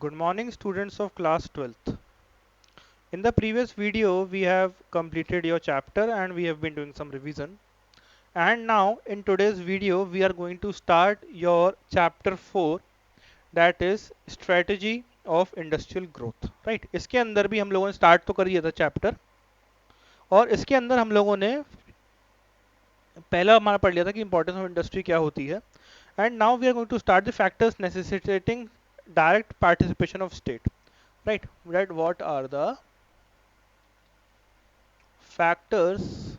Good morning, students of class 12th. In the previous video, we have completed your chapter and we have been doing some revision. And now, in today's video, we are going to start your chapter 4, that is strategy of industrial growth. Right? इसके अंदर भी हम लोगों ने start तो कर दिया था chapter और इसके अंदर हम लोगों ने पहला हमारा पढ़ लिया था कि इंपॉर्टेंस ऑफ इंडस्ट्री क्या होती है. And now we are going to start the factors necessitating direct participation of state. Right? Right? What are the factors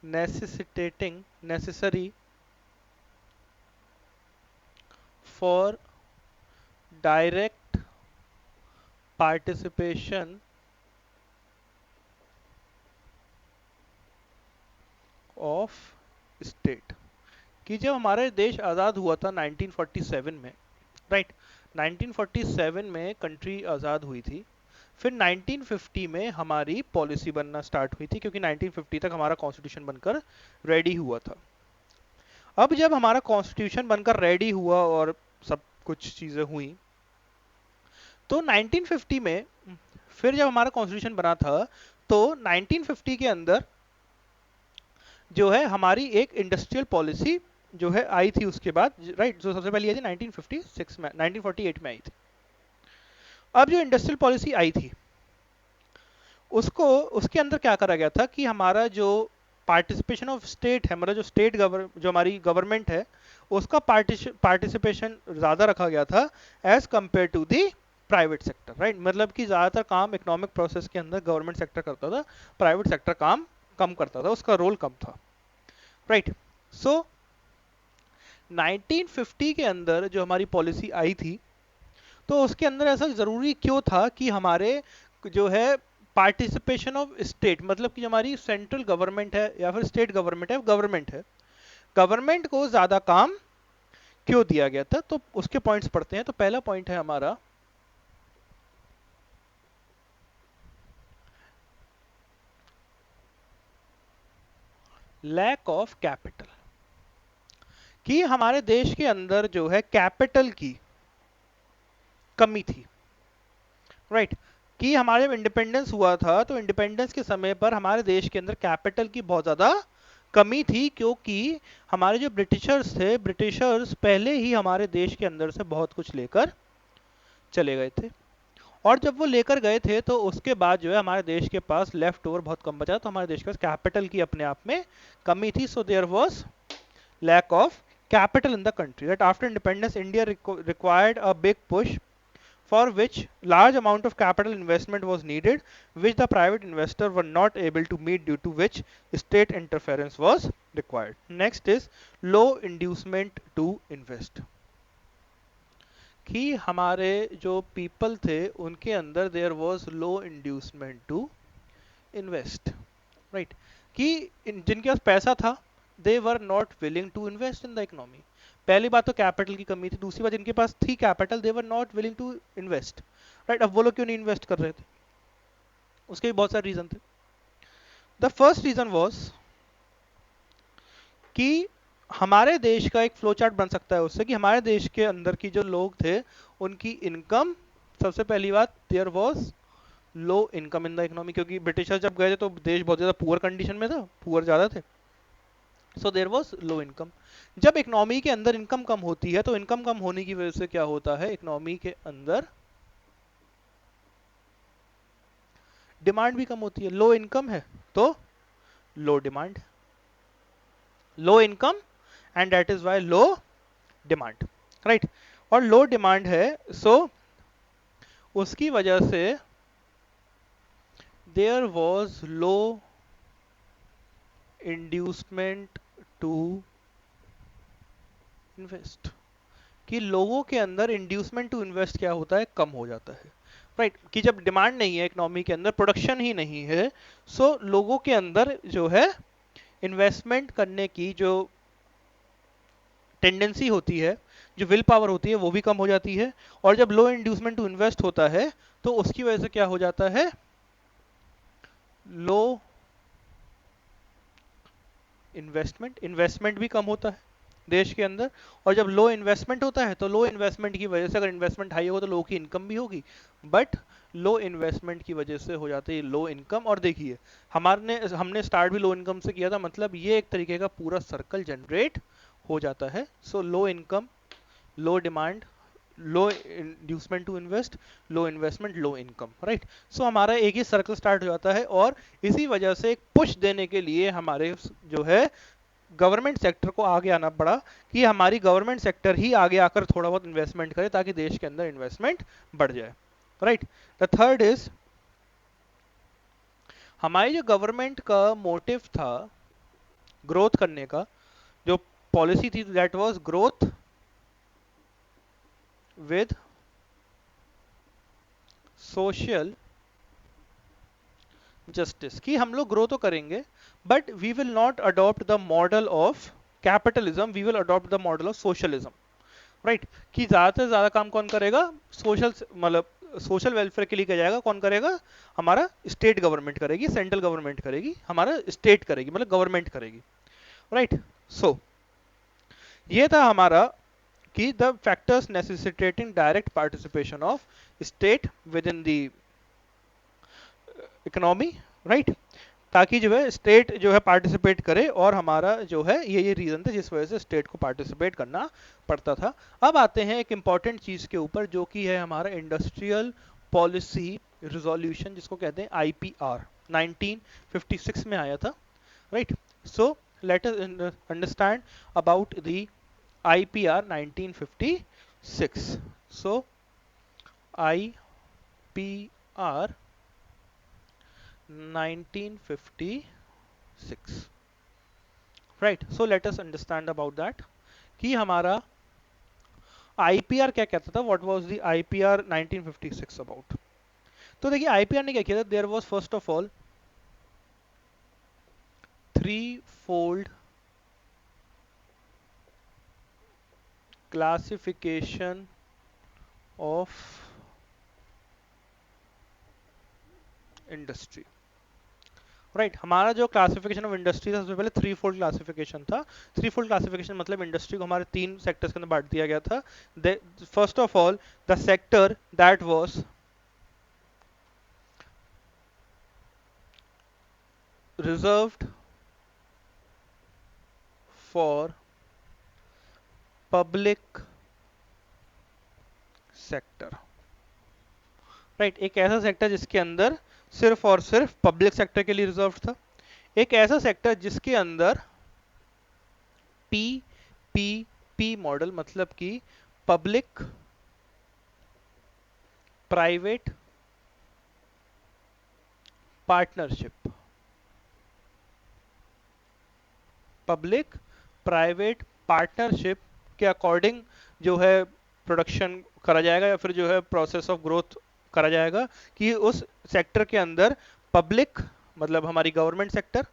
necessary for direct participation of state. कि जब हमारा देश आज़ाद हुआ था 1947 में, राइट, 1947 में कंट्री आज़ाद हुई थी. फिर 1950 में हमारी पॉलिसी बनना स्टार्ट हुई थी क्योंकि 1950 तक हमारा कॉन्स्टिट्यूशन बनकर रेडी हुआ था. अब जब हमारा कॉन्स्टिट्यूशन बनकर रेडी हुआ और सब कुछ चीज़ें हुई तो 1950 में फिर जब हमारा कॉन्स्टिट्यूशन बना था तो 1950 के अंदर जो है हमारी एक इंडस्ट्रियल पॉलिसी जो है आई थी उसके बाद, राइट, जो सबसे पहले आई थी 1956 में, 1948 में आई थी. अब जो इंडस्ट्रियल पॉलिसी आई थी उसको उसके अंदर क्या करा गया था कि हमारा जो पार्टिसिपेशन ऑफ स्टेट है, मतलब जो हमारी गवर्नमेंट है उसका पार्टिसिपेशन ज़्यादा रखा गया था as compare to the private sector. Right, मतलब कि ज़्यादातर काम इकोनॉमिक प्रोसेस के अंदर गवर्नमेंट सेक्टर करता था, प्राइवेट सेक्टर काम कम करता था, उसका रोल कम था. राइट, सो 1950 के अंदर जो हमारी पॉलिसी आई थी तो उसके अंदर ऐसा ज़रूरी क्यों था कि हमारे जो है पार्टिसिपेशन ऑफ स्टेट, मतलब कि जो हमारी सेंट्रल गवर्नमेंट है या फिर स्टेट गवर्नमेंट है, गवर्नमेंट को ज़्यादा काम क्यों दिया गया था. तो उसके पॉइंट्स पढ़ते हैं. तो पहला पॉइंट है हमारा लैक ऑफ कैपिटल. कि हमारे देश के अंदर जो है कैपिटल की कमी थी. राइट, कि हमारे जब इंडिपेंडेंस हुआ था तो इंडिपेंडेंस के समय पर हमारे देश के अंदर कैपिटल की बहुत ज़्यादा कमी थी क्योंकि हमारे जो ब्रिटिशर्स थे, ब्रिटिशर्स पहले ही हमारे देश के अंदर से बहुत कुछ लेकर चले गए थे और जब वो लेकर गए थे तो उसके बाद जो है हमारे देश के पास लेफ्ट ओवर बहुत कम बचा, तो हमारे देश के पास कैपिटल की अपने आप में कमी थी. So there was lack of capital in the country. That after independence, India required a big push for which large amount of capital investment was needed, which the private investor were not able to meet, due to which state interference was required. Next is low inducement to invest. कि हमारे जो people थे उनके अंदर there was low inducement to invest. Right, कि जिनके पास पैसा था they were not willing to invest in the economy. पहली बात तो कैपिटल की कमी थी, दूसरी बात जिनके पास थी capital they were not willing to invest. Right, अब वो लोग क्यों नहीं इन्वेस्ट कर रहे थे, उसके भी बहुत सारे रीजन थे. द फर्स्ट रीजन वाज कि हमारे देश का एक फ्लो चार्ट बन सकता है उससे कि हमारे देश के अंदर की जो लोग थे उनकी इनकम, सबसे पहली बात there was low income in the economy, क्योंकि ब्रिटिशर्स जब गए थे तो देश बहुत ज़्यादा पुअर कंडीशन में था, पुअर ज़्यादा थे. So there was low income. जब इकोनॉमी के अंदर इनकम कम होती है तो इनकम कम होने की वजह से क्या होता है, इकोनॉमी के अंदर डिमांड भी कम होती है. लो इनकम है तो low demand, low income and that is why low demand. Right, और लो डिमांड है सो उसकी वजह से there was low inducement to invest. कि लोगों के अंदर इंड्यूसमेंट टू इन्वेस्ट क्या होता है, कम हो जाता है. राइट, कि जब डिमांड नहीं है इकोनॉमी के अंदर, प्रोडक्शन ही नहीं है, सो लोगों के अंदर जो है इन्वेस्टमेंट करने की जो टेंडेंसी होती है, जो विल पावर होती है वो भी कम हो जाती है. और जब लो इंड्यूसमेंट टू इन्वेस्ट होता है तो उसकी वजह से क्या हो जाता है, लो इन्वेस्टमेंट भी कम होता है. देश के अंदर। और जब लो इन्वेस्टमेंट होता है तो लो इन्वेस्टमेंट की वजह से, अगर इन्वेस्टमेंट हाई होगा तो लोगों की इनकम भी होगी, बट लो इन्वेस्टमेंट की वजह से हो जाती है लो इनकम। और देखिए हमारे हमने स्टार्ट भी लो इनकम से किया था, मतलब ये एक तरीके का पूरा सर्कल जनरेट हो जाता है। So low income, low demand, low inducement to invest, low investment, low income, right. So हमारा एक ही सर्कल स्टार्ट हो जाता है, और इसी वजह से एक पुश देने के लिए हमारे जो है गवर्नमेंट सेक्टर को आगे आना पड़ा, कि हमारी गवर्नमेंट सेक्टर ही आगे आकर थोड़ा बहुत इन्वेस्टमेंट करे ताकि देश के अंदर इन्वेस्टमेंट बढ़ जाए, राइट। द थर्ड इज, हमारी जो गवर्नमेंट का मोटिव था ग्रोथ करने का, जो पॉलिसी थी, that was growth with social justice, कि हम लोग ग्रो तो करेंगे but we will not adopt the model of capitalism, we will adopt the model of socialism, right. कि ज्यादा से ज्यादा काम कौन करेगा, सोशल, मतलब सोशल वेलफेयर के लिए किया जाएगा, कौन करेगा, हमारा स्टेट गवर्नमेंट करेगी, सेंट्रल गवर्नमेंट करेगी, हमारा स्टेट करेगी, मतलब गवर्नमेंट करेगी, राइट। सो ये था हमारा कि the factors necessitating direct participation of state within the economy, right, ताकि जो है स्टेट जो है पार्टिसिपेट करे, और हमारा जो है ये रीजन थे जिस वजह से स्टेट को पार्टिसिपेट करना पड़ता था। अब आते हैं एक इंपॉर्टेंट चीज के ऊपर, जो कि है हमारा इंडस्ट्रियल पॉलिसी रिजोल्यूशन, जिसको कहते हैं आईपीआर, 1956 में आया था, right. So let us understand about the IPR 1956। सो IPR 1956, right. So let us understand about that, कि हमारा आईपीआर क्या कहता था, what was the IPR 1956 about. तो देखिए आईपीआर ने क्या किया था, there was first of all three fold classification of industry, right. हमारा जो क्लासिफिकेशन ऑफ इंडस्ट्री था, सबसे पहले थ्री फोल्ड क्लासिफिकेशन था। थ्री फोल्ड क्लासिफिकेशन मतलब इंडस्ट्री को हमारे तीन सेक्टर्स के अंदर बांट दिया गया था। First of all the sector that was reserved for public sector, right. एक ऐसा सेक्टर जिसके अंदर सिर्फ और सिर्फ पब्लिक सेक्टर के लिए रिजर्व था। एक ऐसा सेक्टर जिसके अंदर पी पी पी मॉडल, मतलब कि public private partnership, public private partnership के अकॉर्डिंग जो है प्रोडक्शन करा जाएगा, या फिर जो है प्रोसेस ऑफ ग्रोथ करा जाएगा, कि उस सेक्टर के अंदर पब्लिक मतलब हमारी गवर्नमेंट सेक्टर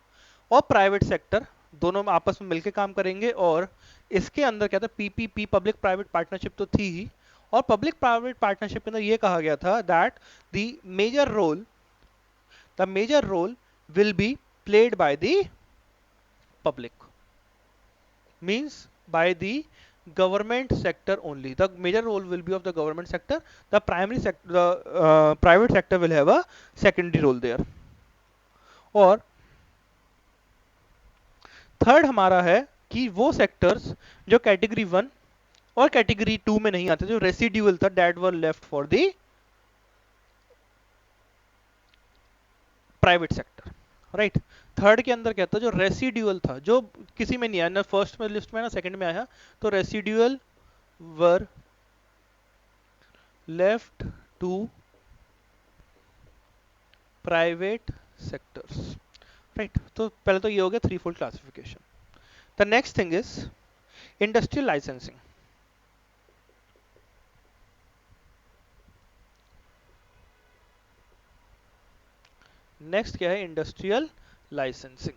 और प्राइवेट सेक्टर दोनों में आपस में मिलकर काम करेंगे। और इसके अंदर क्या था, पीपीपी पब्लिक प्राइवेट पार्टनरशिप तो थी ही, और पब्लिक प्राइवेट पार्टनरशिप के अंदर ये कहा गया था that the major role will be played by the public, means by the government sector only. The major role will be of the government sector. The private sector will have a secondary role there. और third हमारा है कि वो sectors जो category one और category to में नहीं आते, जो रेसिड्यूअल था, that were left for the private sector, right. Third के अंदर क्या था, जो रेसिड्यूअल था, जो किसी में नहीं आया, ना फर्स्ट में लिस्ट में ना सेकंड में आया, तो residual were left to private sectors, right. तो पहले तो ये हो गया three fold classification. The next thing is industrial licensing. Next क्या है, इंडस्ट्रियल लाइसेंसिंग।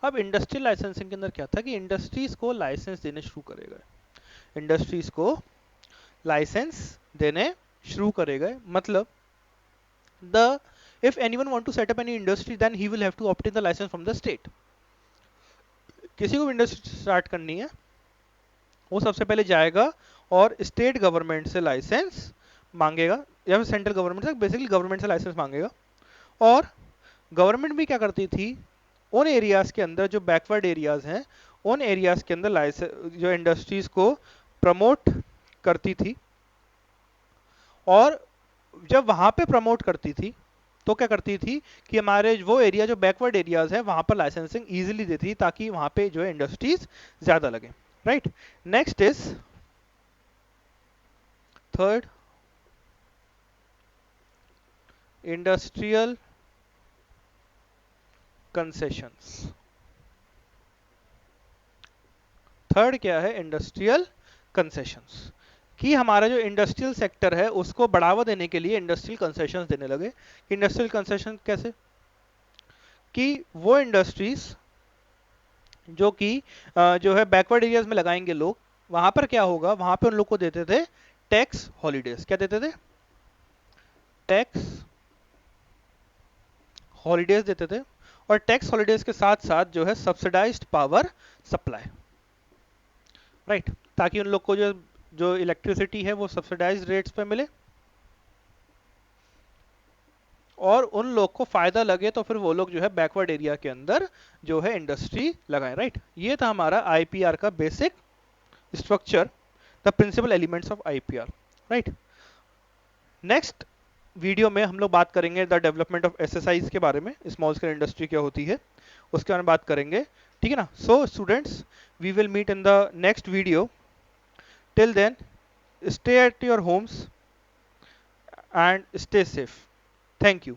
अब इंडस्ट्रियल लाइसेंसिंग के अंदर क्या था कि इंडस्ट्रीज को लाइसेंस देने शुरू करे गए, इंडस्ट्रीज को लाइसेंस देने शुरू करे गए, मतलब the if anyone want to set up any industry then he will have to obtain the license from the state। किसी को भी इंडस्ट्री स्टार्ट करनी है वो सबसे पहले जाएगा और स्टेट गवर्नमेंट से लाइसेंस मांगेगा, या फिर सेंट्रल गवर्नमेंट से, बेसिकली गवर्नमेंट से लाइसेंस मांगेगा। और गवर्नमेंट भी क्या करती थी, उन एरियाज के अंदर जो बैकवर्ड एरियाज हैं, उन एरियाज के अंदर लाइसेंस जो इंडस्ट्रीज को प्रमोट करती थी। और जब वहां पे प्रमोट करती थी तो क्या करती थी कि हमारे वो एरिया जो बैकवर्ड एरियाज है वहां पर लाइसेंसिंग इजीली देती थी, ताकि वहां पे जो है इंडस्ट्रीज ज्यादा लगे। Right, next is third, industrial concessions. Third क्या है, इंडस्ट्रियल कंसेशंस, कि हमारा जो इंडस्ट्रियल सेक्टर है उसको बढ़ावा देने के लिए इंडस्ट्रियल कंसेशंस देने लगे। इंडस्ट्रियल कंसेशन कैसे, कि वो इंडस्ट्रीज जो कि जो है बैकवर्ड एरियाज में लगाएंगे लोग, वहां पर क्या होगा, वहां पे उन लोग को देते थे टैक्स हॉलीडेज। क्या देते थे, टैक्स हॉलीडेज देते थे। और टैक्स हॉलीडेज के साथ साथ जो है सब्सिडाइज्ड पावर सप्लाई, राइट, ताकि उन लोग को जो जो इलेक्ट्रिसिटी है वो सब्सिडाइज्ड रेट्स पे मिले और उन लोग को फायदा लगे, तो फिर वो लोग जो है बैकवर्ड एरिया के अंदर जो है इंडस्ट्री लगाएं। राइट, ये था हमारा आईपीआर का basic structure, the principal elements of IPR. Right, next video में हम लोग बात करेंगे द डेवलपमेंट ऑफ एसएसआईज के बारे में, स्मॉल स्केल इंडस्ट्री क्या होती है उसके बारे में बात करेंगे। ठीक है ना। So students, we will meet in the next video. Till then, stay at your homes and stay safe. Thank you.